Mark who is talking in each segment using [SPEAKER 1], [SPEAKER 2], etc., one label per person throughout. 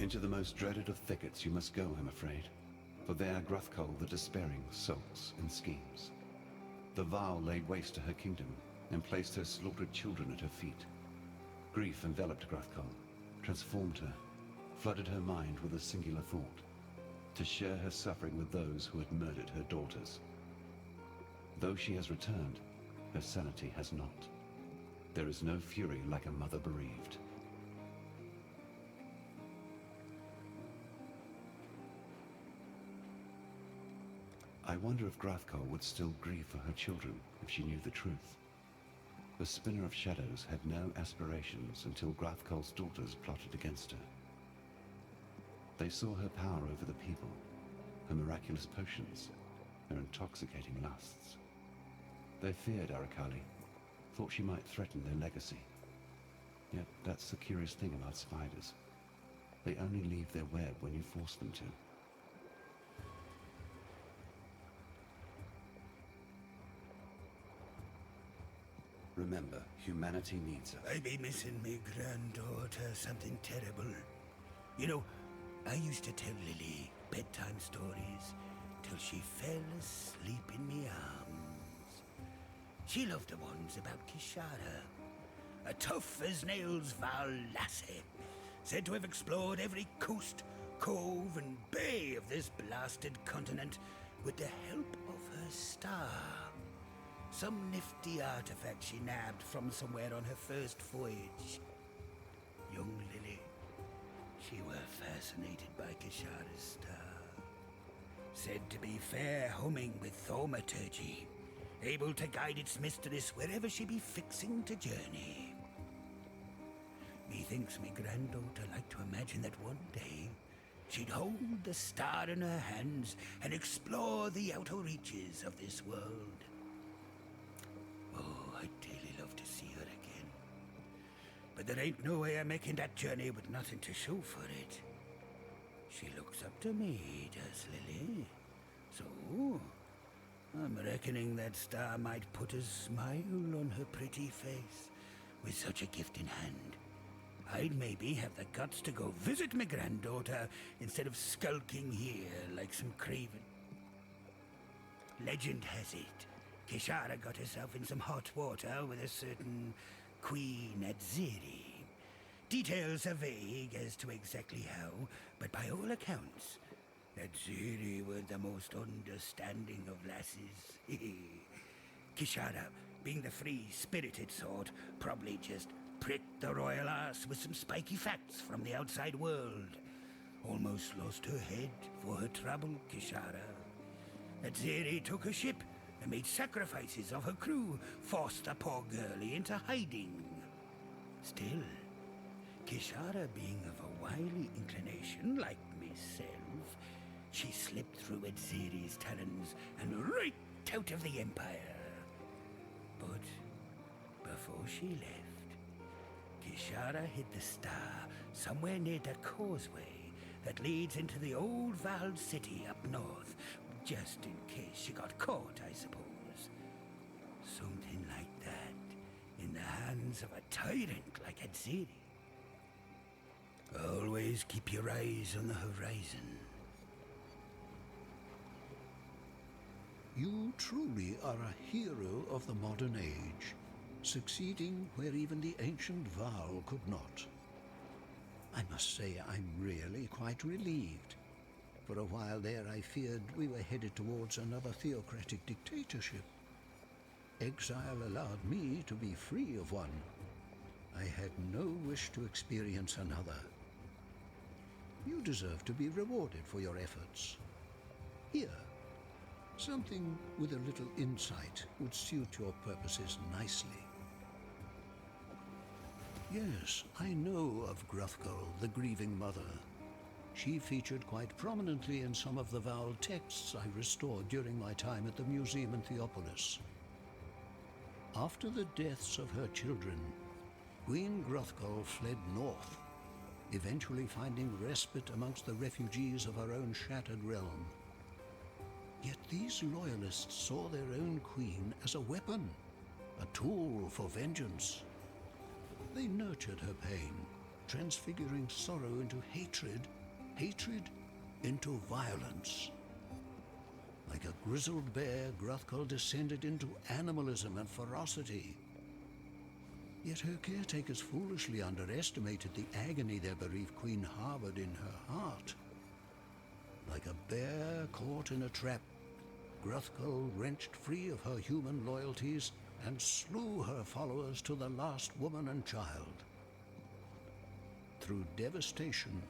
[SPEAKER 1] Into the most dreaded of thickets you must go, I'm afraid. For there Gruthkol the Despairing sulks and schemes. The Val laid waste to her kingdom and placed her slaughtered children at her feet. Grief enveloped Gruthkol, transformed her, flooded her mind with a singular thought: to share her suffering with those who had murdered her daughters. Though she has returned, her sanity has not. There is no fury like a mother bereaved. I wonder if Gruthkol would still grieve for her children if she knew the truth. The Spinner of Shadows had no aspirations until Gruthkol's daughters plotted against her. They saw her power over the people, her miraculous potions, her intoxicating lusts. They feared Aracali, thought she might threaten their legacy. Yet that's the curious thing about spiders. They only leave their web when you force them to. Remember, humanity needs us.
[SPEAKER 2] I be missing me granddaughter something terrible. You know, I used to tell Lily bedtime stories till she fell asleep in me arms. She loved the ones about Kishara, a tough as nails Val lassie, said to have explored every coast, cove and bay of this blasted continent with the help of her star. Some nifty artifact she nabbed from somewhere on her first voyage. Young Lily, she were fascinated by Kishara's star. Said to be fair humming with thaumaturgy, able to guide its mistress wherever she be fixing to journey. Methinks me granddaughter liked to imagine that one day she'd hold the star in her hands and explore the outer reaches of this world. Oh, I'd dearly love to see her again. But there ain't no way of making that journey with nothing to show for it. She looks up to me, does Lily? So, I'm reckoning that star might put a smile on her pretty face. With such a gift in hand, I'd maybe have the guts to go visit my granddaughter instead of skulking here like some craven. Legend has it, Kishara got herself in some hot water with a certain Queen Adziri. Details are vague as to exactly how, but by all accounts, Adziri were the most understanding of lasses. Kishara, being the free-spirited sort, probably just pricked the royal arse with some spiky facts from the outside world. Almost lost her head for her trouble, Kishara. Adziri took a ship and made sacrifices of her crew, forced the poor girlie into hiding. Still, Kishara being of a wily inclination like myself, she slipped through Adziri's talons and right out of the Empire. But before she left, Kishara hid the star somewhere near the causeway that leads into the old Val city up north, just in case she got caught, I suppose. Something like that in the hands of a tyrant like Adziri. Always keep your eyes on the horizon.
[SPEAKER 3] You truly are a hero of the modern age, succeeding where even the ancient Val could not. I must say I'm really quite relieved. For a while there I feared we were headed towards another theocratic dictatorship. Exile allowed me to be free of one. I had no wish to experience another. You deserve to be rewarded for your efforts. Here, something with a little insight would suit your purposes nicely. Yes, I know of Gruthkol, the grieving mother. She featured quite prominently in some of the Val texts I restored during my time at the museum in Theopolis. After the deaths of her children, Queen Gruthkol fled north, eventually finding respite amongst the refugees of her own shattered realm. Yet these loyalists saw their own queen as a weapon, a tool for vengeance. They nurtured her pain, transfiguring sorrow into hatred, hatred into violence. Like a grizzled bear, Hrothgar descended into animalism and ferocity. Yet her caretakers foolishly underestimated the agony their bereaved queen harbored in her heart. Like a bear caught in a trap, Hrothgar wrenched free of her human loyalties and slew her followers to the last woman and child. Through devastation,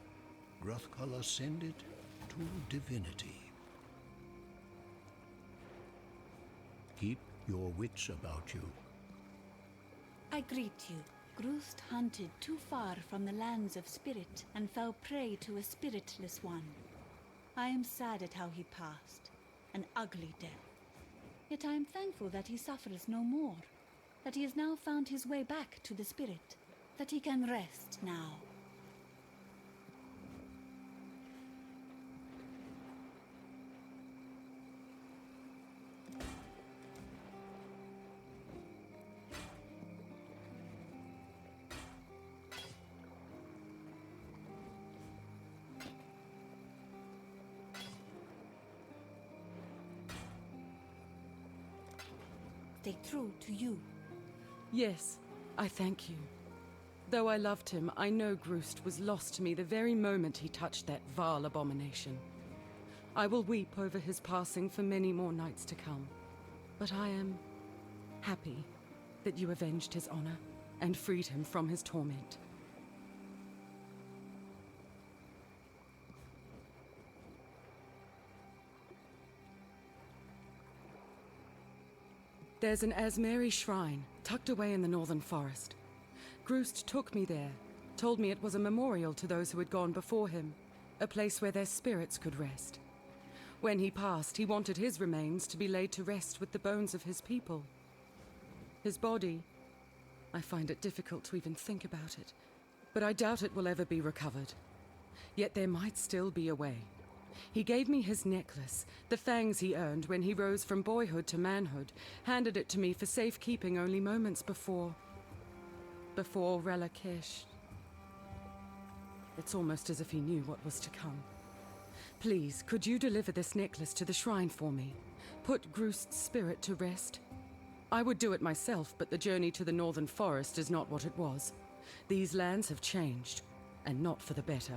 [SPEAKER 3] Hrothgar ascended to divinity. Keep your wits about you.
[SPEAKER 4] I greet you. Grust hunted too far from the lands of spirit and fell prey to a spiritless one. I am sad at how he passed, an ugly death. Yet I am thankful that he suffers no more, that he has now found his way back to the spirit, that he can rest now. Stay true to you.
[SPEAKER 5] Yes, I thank you. Though I loved him, I know Grust was lost to me the very moment he touched that vile abomination. I will weep over his passing for many more nights to come. But I am happy that you avenged his honor and freed him from his torment. There's an Asmeri shrine tucked away in the northern forest. Grust took me there, told me it was a memorial to those who had gone before him, a place where their spirits could rest. When he passed, he wanted his remains to be laid to rest with the bones of his people. His body, I find it difficult to even think about it, but I doubt it will ever be recovered. Yet there might still be a way. He gave me his necklace, the fangs he earned when he rose from boyhood to manhood, handed it to me for safekeeping only moments before Relakesh. It's almost as if he knew what was to come. Please, could you deliver this necklace to the shrine for me? Put Grust's spirit to rest? I would do it myself, but the journey to the northern forest is not what it was. These lands have changed, and not for the better.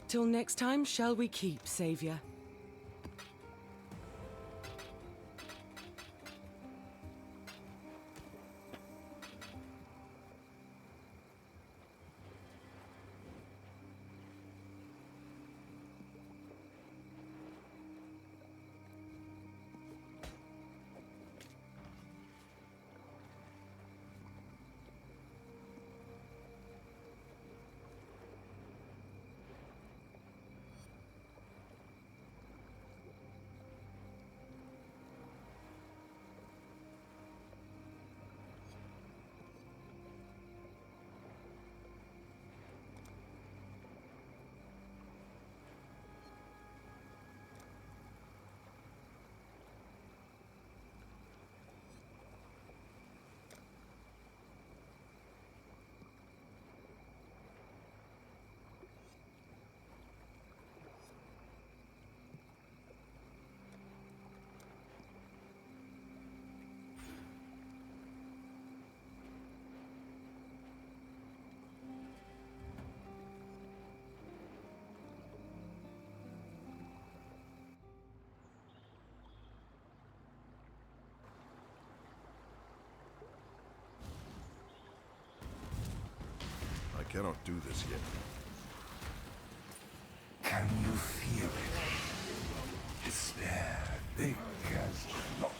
[SPEAKER 5] Till next time, shall we keep, Savior?
[SPEAKER 6] I cannot do this yet.
[SPEAKER 7] Can you feel it? Despair, thick as lock.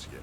[SPEAKER 6] this yet.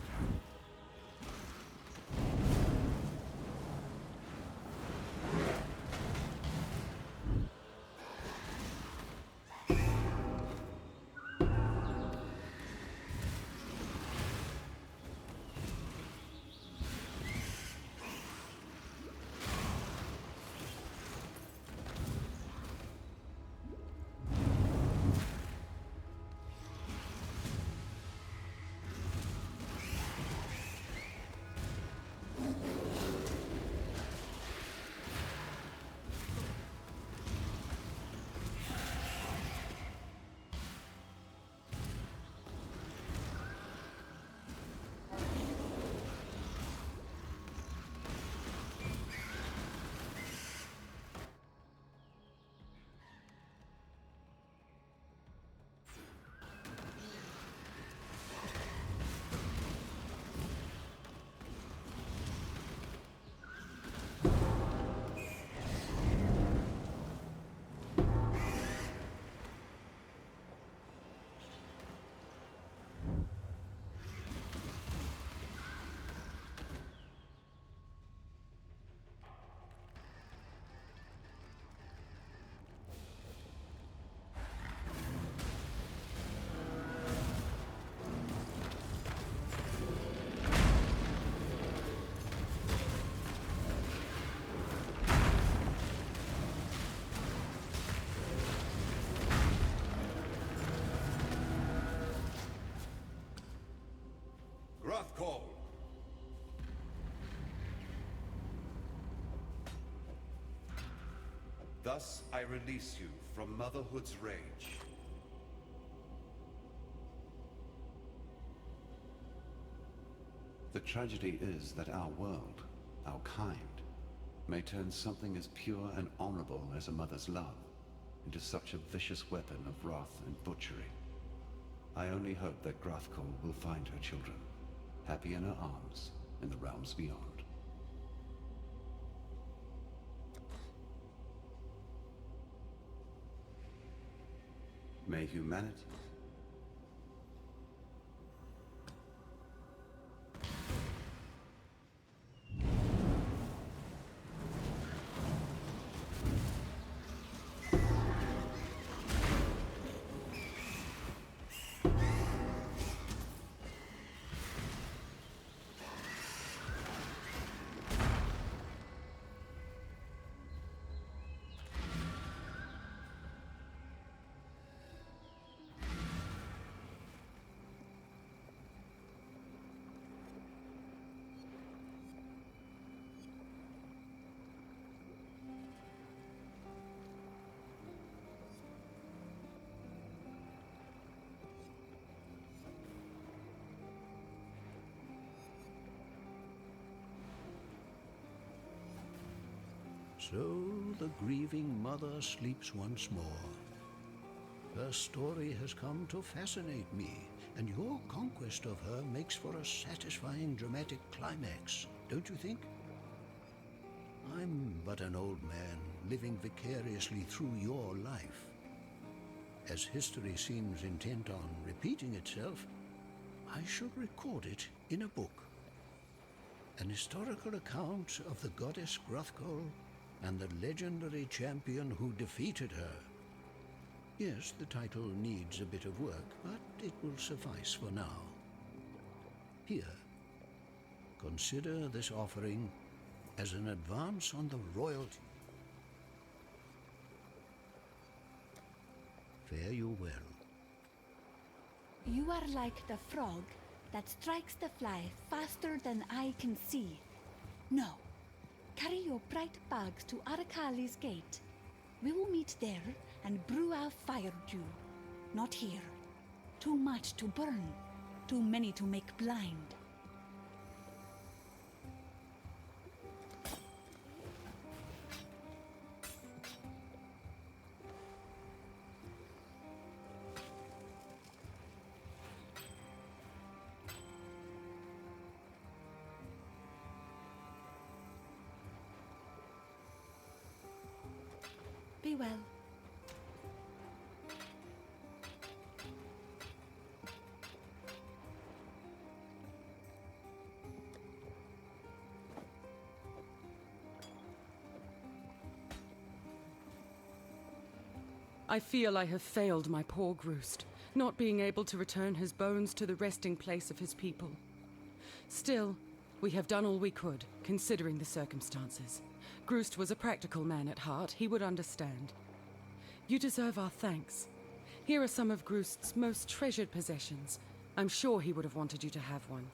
[SPEAKER 1] Call. Thus I release you from motherhood's rage. The tragedy is that our world, our kind, may turn something as pure and honorable as a mother's love into such a vicious weapon of wrath and butchery. I only hope that Grathkol will find her children, happy in her arms, in the realms beyond. May humanity...
[SPEAKER 3] So the grieving mother sleeps once more. Her story has come to fascinate me, and your conquest of her makes for a satisfying dramatic climax, don't you think? I'm but an old man living vicariously through your life. As history seems intent on repeating itself, I should record it in a book. An historical account of the goddess Grathkol and the legendary champion who defeated her. Yes, the title needs a bit of work, but it will suffice for now. Here, consider this offering as an advance on the royalty. Fare you well.
[SPEAKER 4] You are like the frog that strikes the fly faster than I can see. No. Carry your bright bags to Arakaali's gate. We will meet there and brew our fire dew. Not here. Too much to burn. Too many to make blind. Be well.
[SPEAKER 5] I feel I have failed my poor Groost, not being able to return his bones to the resting place of his people. Still, we have done all we could, considering the circumstances. Groost was a practical man at heart. He would understand. You deserve our thanks. Here are some of Groost's most treasured possessions. I'm sure he would have wanted you to have one.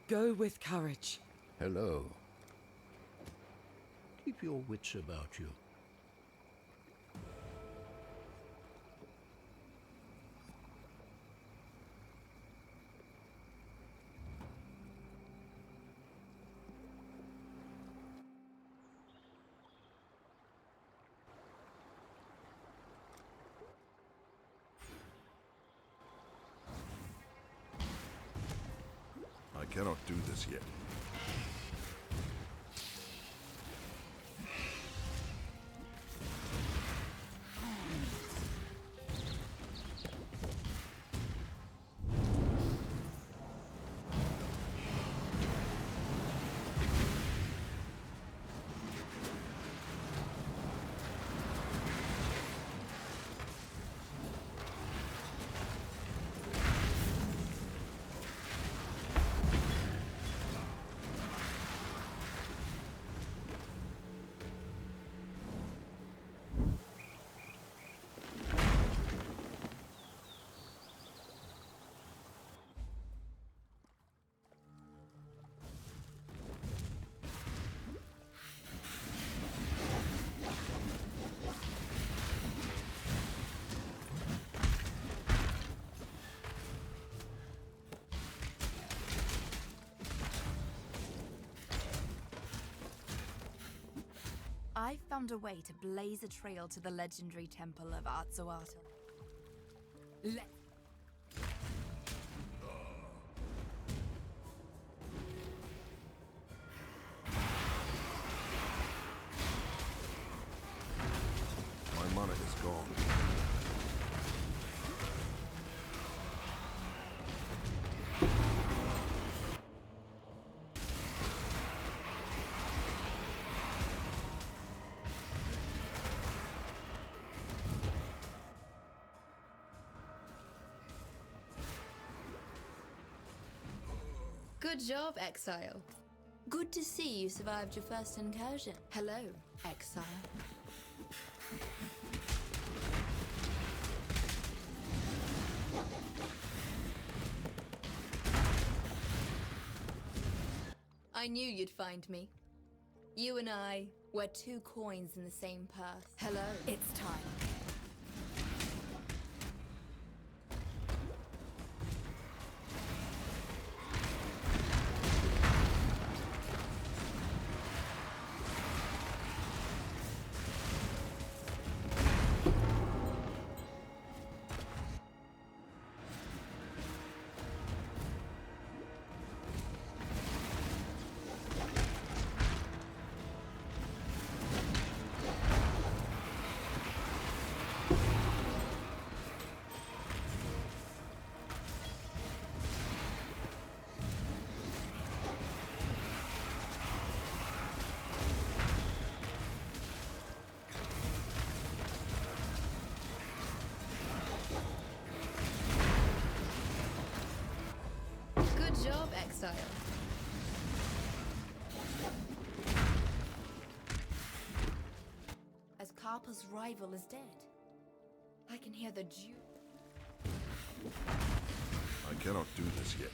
[SPEAKER 5] Go with courage.
[SPEAKER 3] Hello. Keep your wits about you.
[SPEAKER 6] I cannot do this yet.
[SPEAKER 8] I found a way to blaze a trail to the legendary temple of Atsuata.
[SPEAKER 6] My mana is gone.
[SPEAKER 9] Good job, Exile. Good to see you survived your first incursion. Hello, Exile. I knew you'd find me. You and I were two coins in the same purse. Hello.
[SPEAKER 8] It's time.
[SPEAKER 9] Good job, Exile.
[SPEAKER 8] As Karpa's rival is dead, I can hear the dew.
[SPEAKER 6] I cannot do this yet.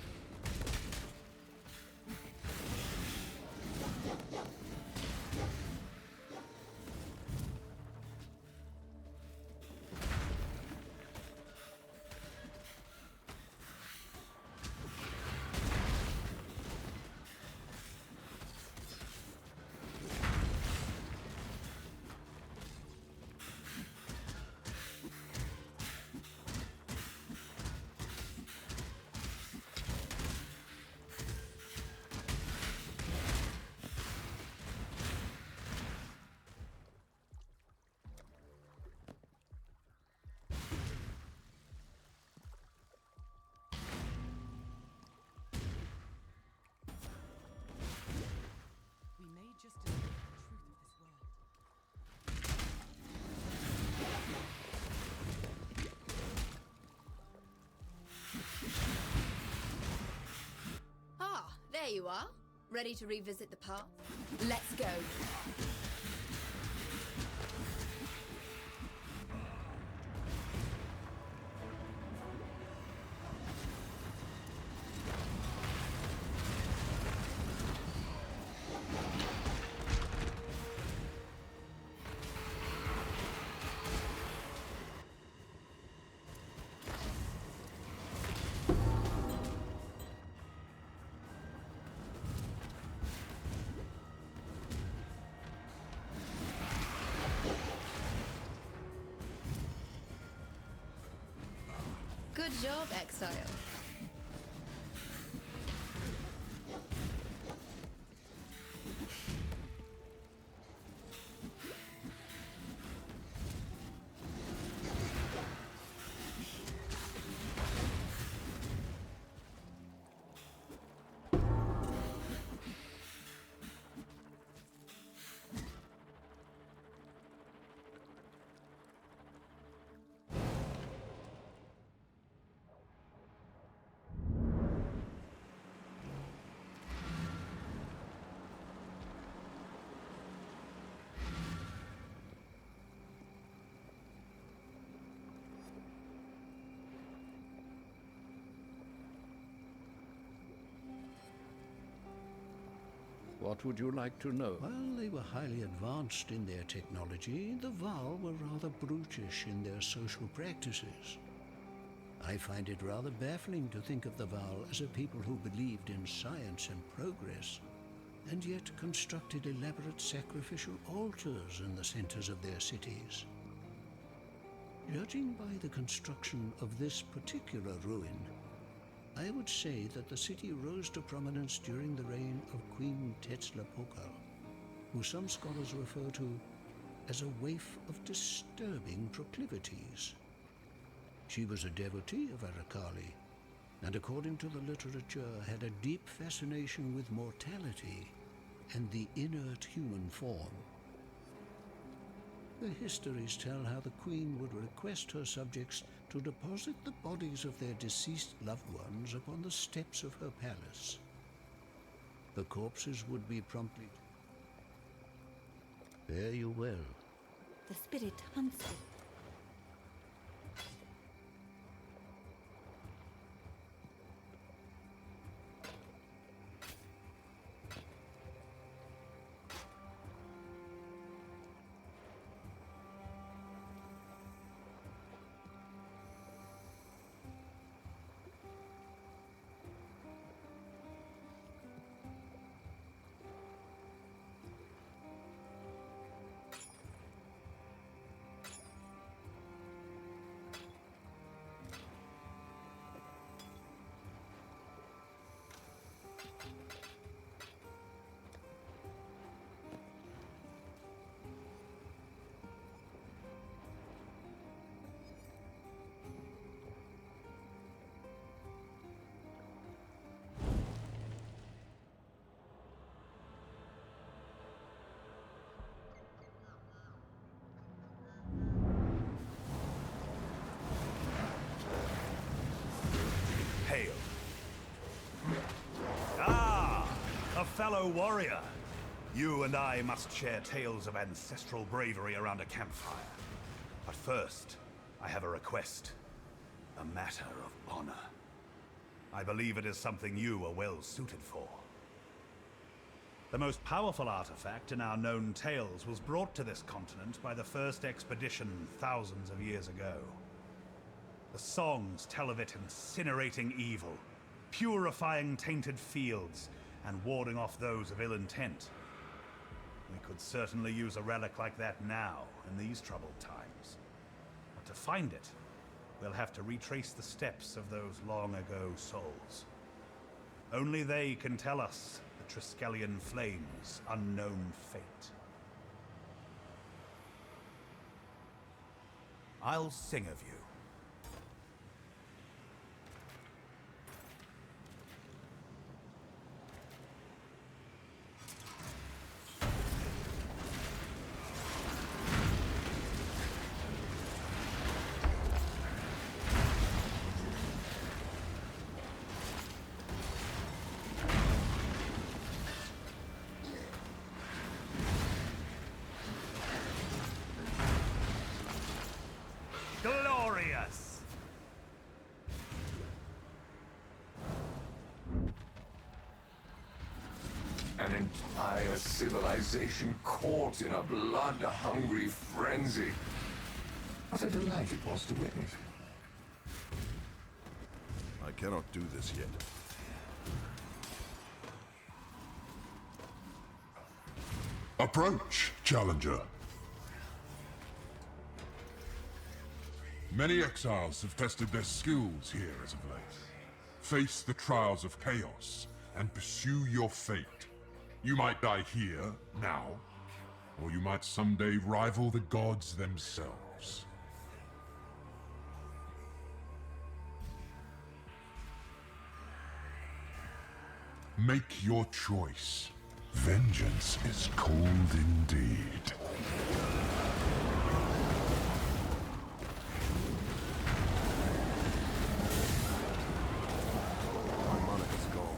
[SPEAKER 8] There you are. Ready to revisit the path? Let's go. Good job, Exile.
[SPEAKER 3] What would you like to know? While they were highly advanced in their technology, the Val were rather brutish in their social practices. I find it rather baffling to think of the Val as a people who believed in science and progress, and yet constructed elaborate sacrificial altars in the centers of their cities. Judging by the construction of this particular ruin, I would say that the city rose to prominence during the reign of Queen Tetzlapokal, who some scholars refer to as a waif of disturbing proclivities. She was a devotee of Arakaali, and according to the literature had a deep fascination with mortality and the inert human form. The histories tell how the queen would request her subjects to deposit the bodies of their deceased loved ones upon the steps of her palace. The corpses would be promptly... Fare you well.
[SPEAKER 4] The spirit hunts you.
[SPEAKER 10] Hail. Ah, a fellow warrior. You and I must share tales of ancestral bravery around a campfire. But first, I have a request. A matter of honor. I believe it is something you are well suited for. The most powerful artifact in our known tales was brought to this continent by the first expedition thousands of years ago. The songs tell of it incinerating evil, purifying tainted fields, and warding off those of ill intent. We could certainly use a relic like that now, in these troubled times. But to find it, we'll have to retrace the steps of those long-ago souls. Only they can tell us the Triskelion Flame's unknown fate. I'll sing of you. Sражаясь!
[SPEAKER 7] An entire civilization caught in a blood-hungry frenzy. What a delight it was to witness.
[SPEAKER 6] I cannot do this yet.
[SPEAKER 11] Approach, challenger. Many exiles have tested their skills here as of late. Face the trials of chaos and pursue your fate. You might die here, now, or you might someday rival the gods themselves. Make your choice. Vengeance is cold indeed.
[SPEAKER 6] My mana is gone.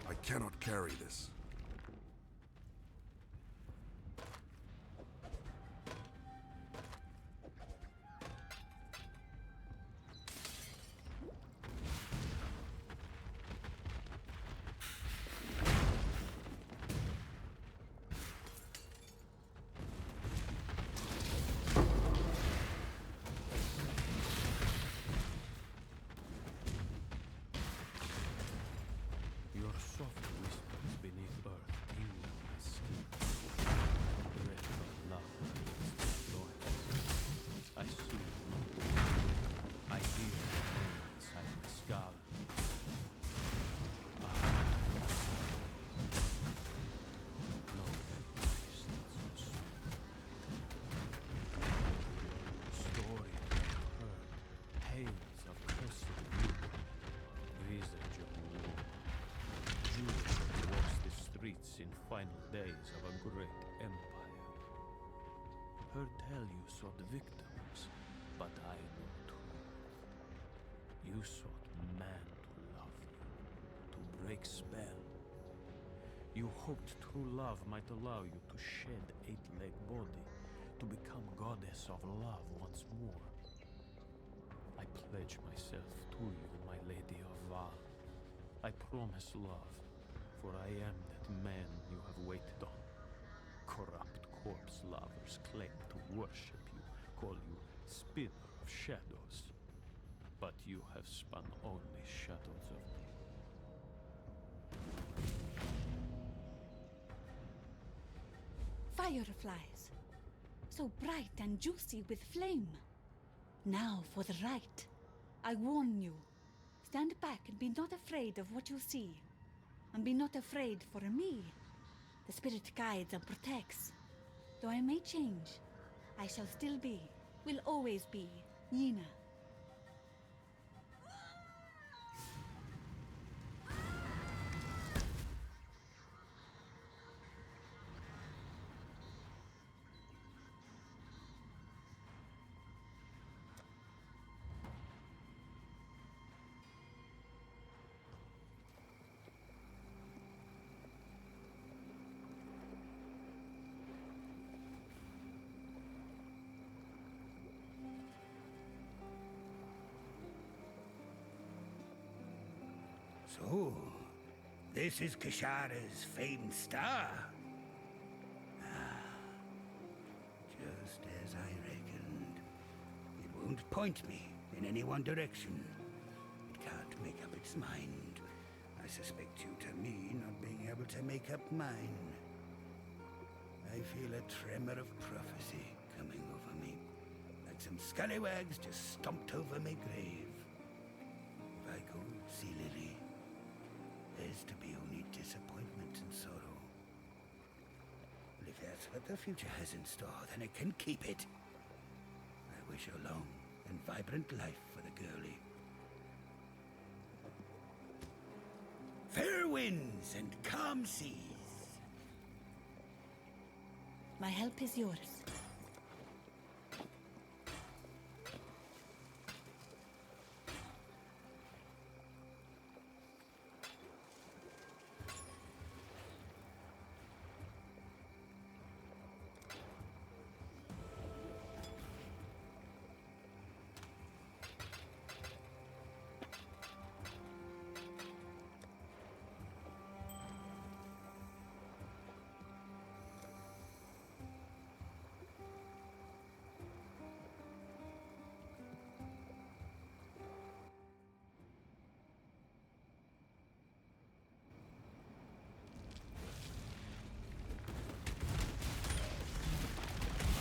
[SPEAKER 6] I cannot carry this.
[SPEAKER 12] Your soft whispers beneath earth tingle my skin. Breath of love against my loins. I see you. I hear the pain inside my skull. No distance or soul. Story heard, tales of cursed youth, visage of war. Judas walks the streets in final days of a great empire. Heard tell you sought victims, but I know truth. You sought man to love you, to break spell. You hoped true love might allow you to shed eight-legged body, to become goddess of love once more. I pledge myself to you, my lady of Val. I promise love, for I am that man you have waited on. Corrupt corpse lovers claim to worship you, call you spinner of shadows. But you have spun only shadows of me.
[SPEAKER 4] Fireflies, so bright and juicy with flame. Now for the right. I warn you. Stand back and be not afraid of what you see. And be not afraid for me. The spirit guides and protects. Though I may change, I shall still be, will always be, Yina.
[SPEAKER 2] So, this is Kishara's famed star. Just as I reckoned. It won't point me in any one direction. It can't make up its mind. I suspect due to me not being able to make up mine. I feel a tremor of prophecy coming over me, like some scallywags just stomped over my grave. If I go see Lily, there's to be only disappointment and sorrow. But if that's what the future has in store, then it can keep it. I wish a long and vibrant life for the girlie. Fair winds and calm seas.
[SPEAKER 4] My help is yours.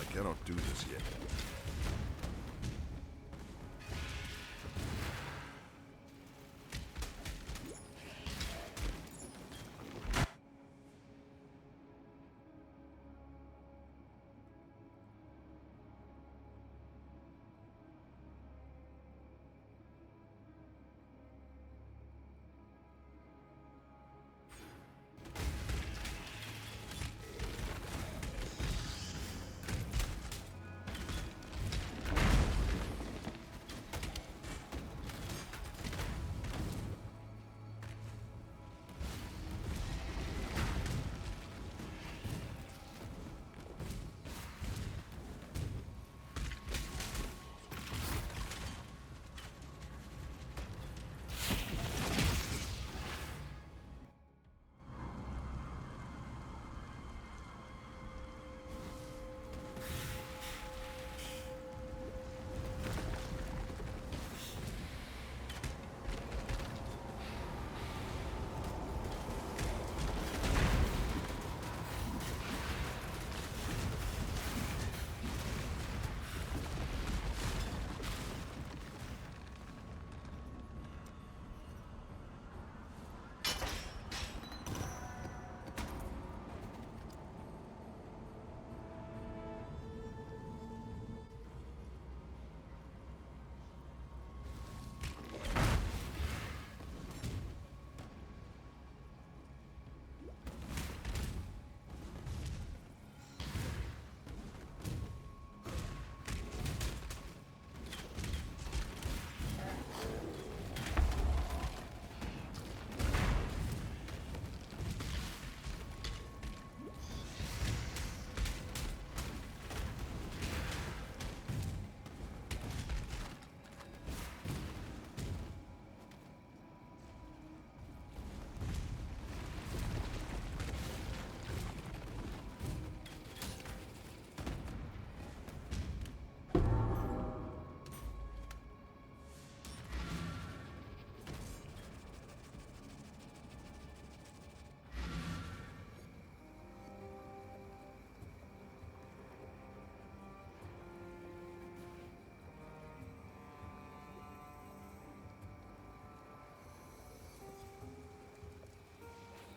[SPEAKER 6] I cannot do this yet.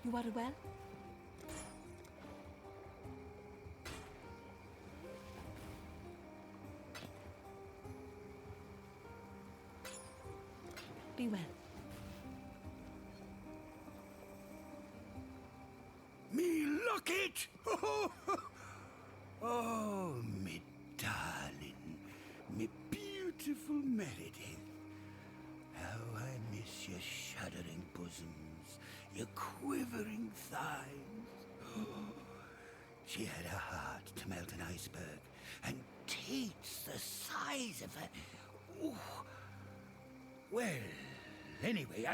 [SPEAKER 4] You are well? Be well.
[SPEAKER 2] Me locket! Oh, me darling, me beautiful Meredith. How I miss your shuddering bosoms, your quivering thighs. She had a heart to melt an iceberg, and teats the size of a... Ooh. Well, anyway,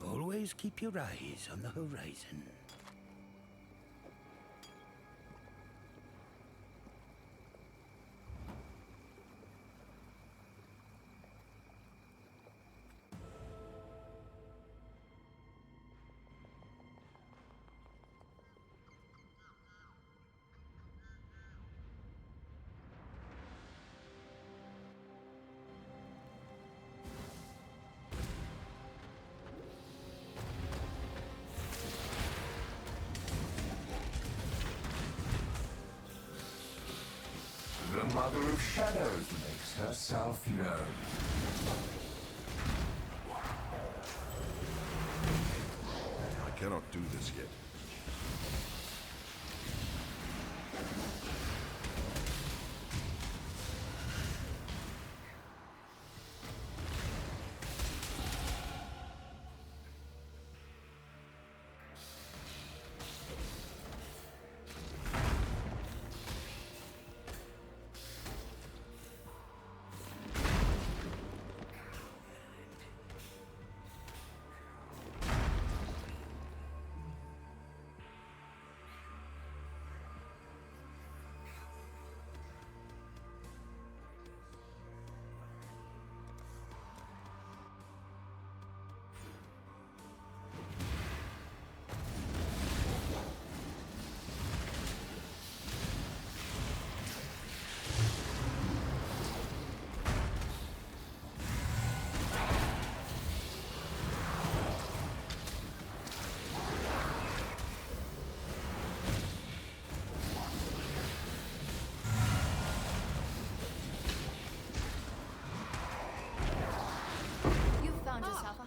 [SPEAKER 2] Always keep your eyes on the horizon.
[SPEAKER 7] The Mother of Shadows makes herself known.
[SPEAKER 6] I cannot do this yet.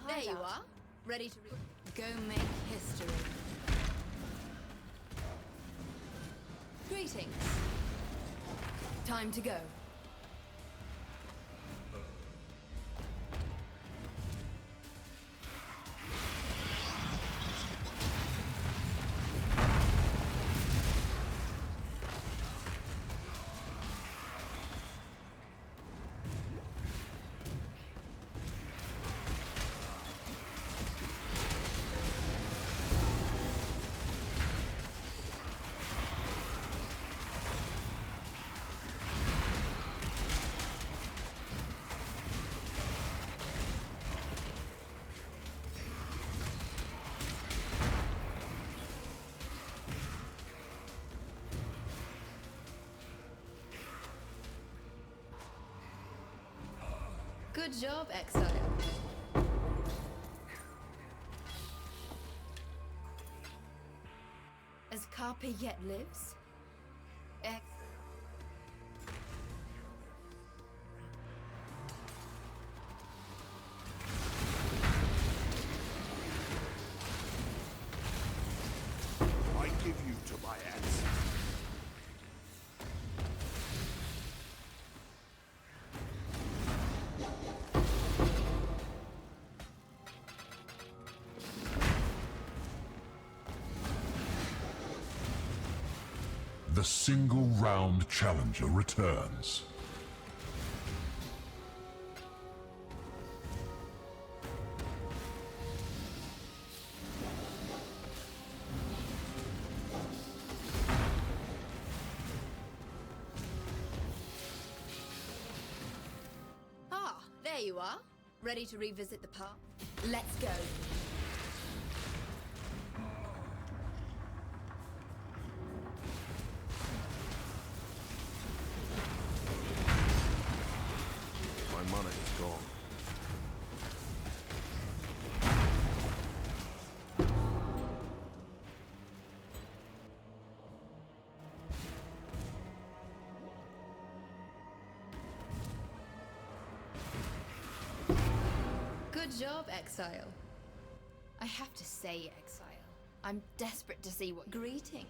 [SPEAKER 9] There you are. Ready to go make history. Greetings. Time to go. Good job, Exile. As Carpe yet lives?
[SPEAKER 6] I give you to my axe.
[SPEAKER 11] The single-round challenger returns.
[SPEAKER 9] Ah, there you are. Ready to revisit the past? Let's go.
[SPEAKER 6] My mana is gone.
[SPEAKER 9] Good job, Exile. I have to say, Exile, I'm desperate to see what... Greetings.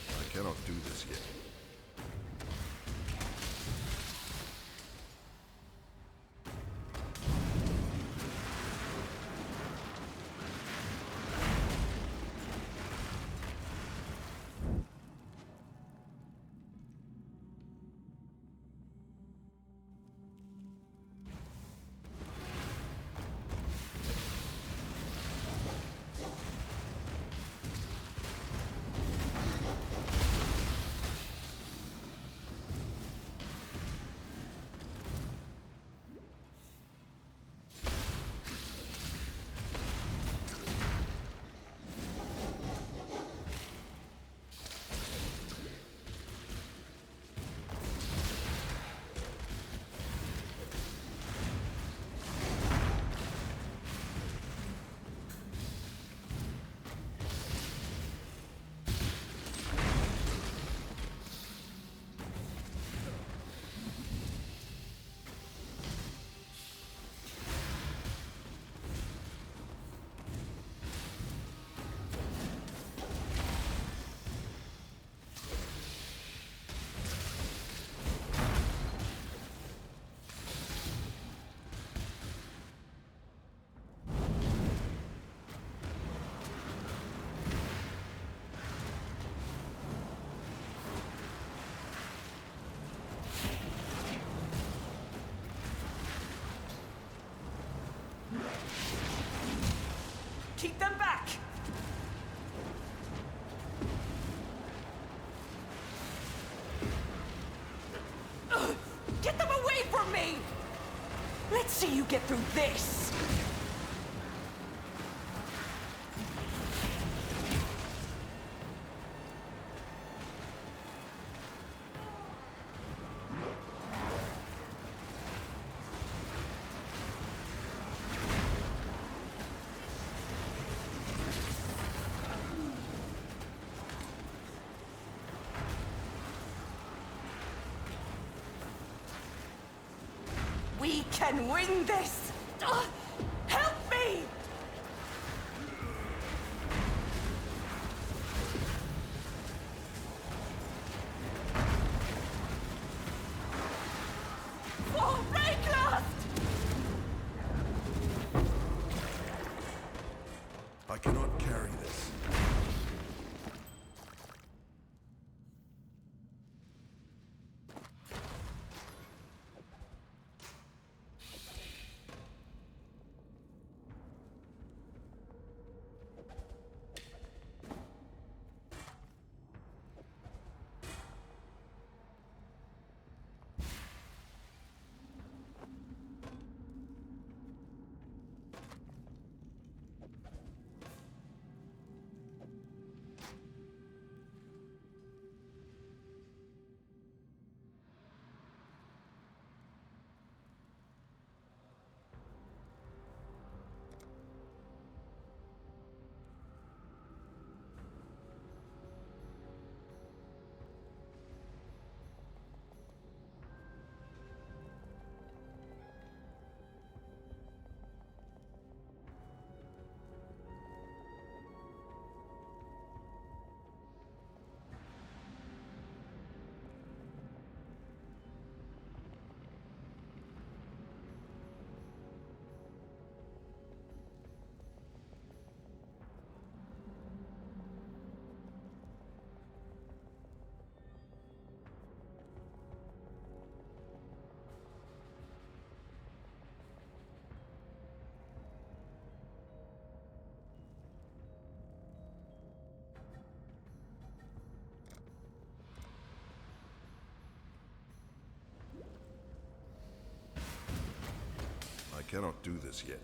[SPEAKER 6] I cannot do this yet.
[SPEAKER 13] Keep them back! Ugh, get them away from me! Let's see you get through this! We can win this! Help me! For Рэкласта!
[SPEAKER 6] I cannot carry this. I cannot do this yet.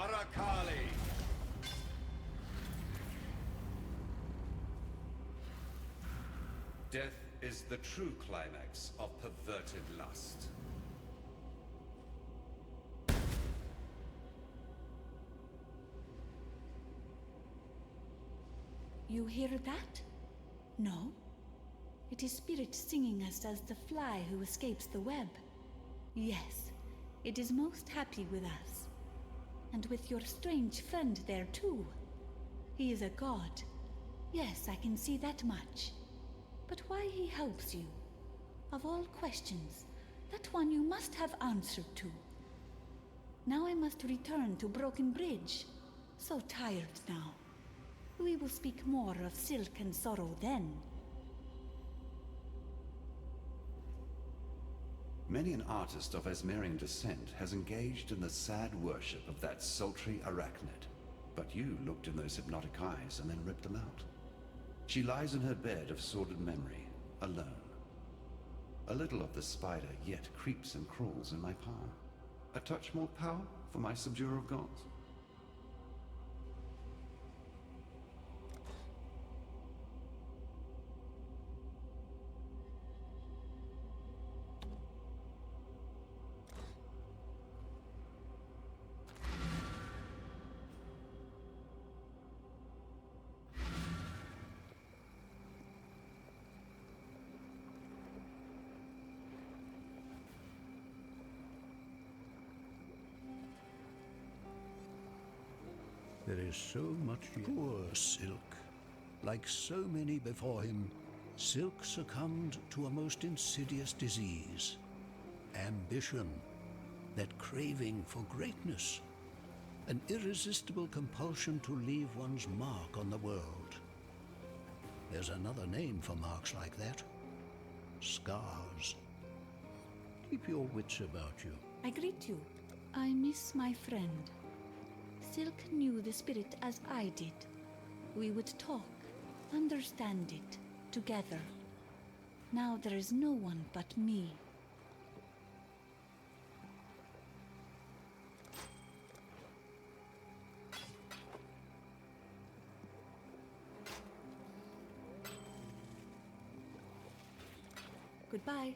[SPEAKER 1] Arakaali! Death is the true climax of perverted lust.
[SPEAKER 4] You hear that? No? It is spirit singing as does the fly who escapes the web. Yes, it is most happy with us. And with your strange friend there too. He is a god. Yes, I can see that much. But why he helps you? Of all questions, that one you must have answered to. Now I must return to Broken Bridge. So tired now. We will speak more of silk and sorrow then.
[SPEAKER 1] Many an artist of Esmerian descent has engaged in the sad worship of that sultry arachnid. But you looked in those hypnotic eyes and then ripped them out. She lies in her bed of sordid memory, alone. A little of the spider yet creeps and crawls in my palm. A touch more power for my subduer of gods?
[SPEAKER 3] There is so much poor Silk. Like so many before him, Silk succumbed to a most insidious disease. Ambition, that craving for greatness. An irresistible compulsion to leave one's mark on the world. There's another name for marks like that. Scars. Keep your wits about you.
[SPEAKER 4] I greet you. I miss my friend. Silk knew the spirit as I did. We would talk, understand it, together. Now there is no one but me. Goodbye.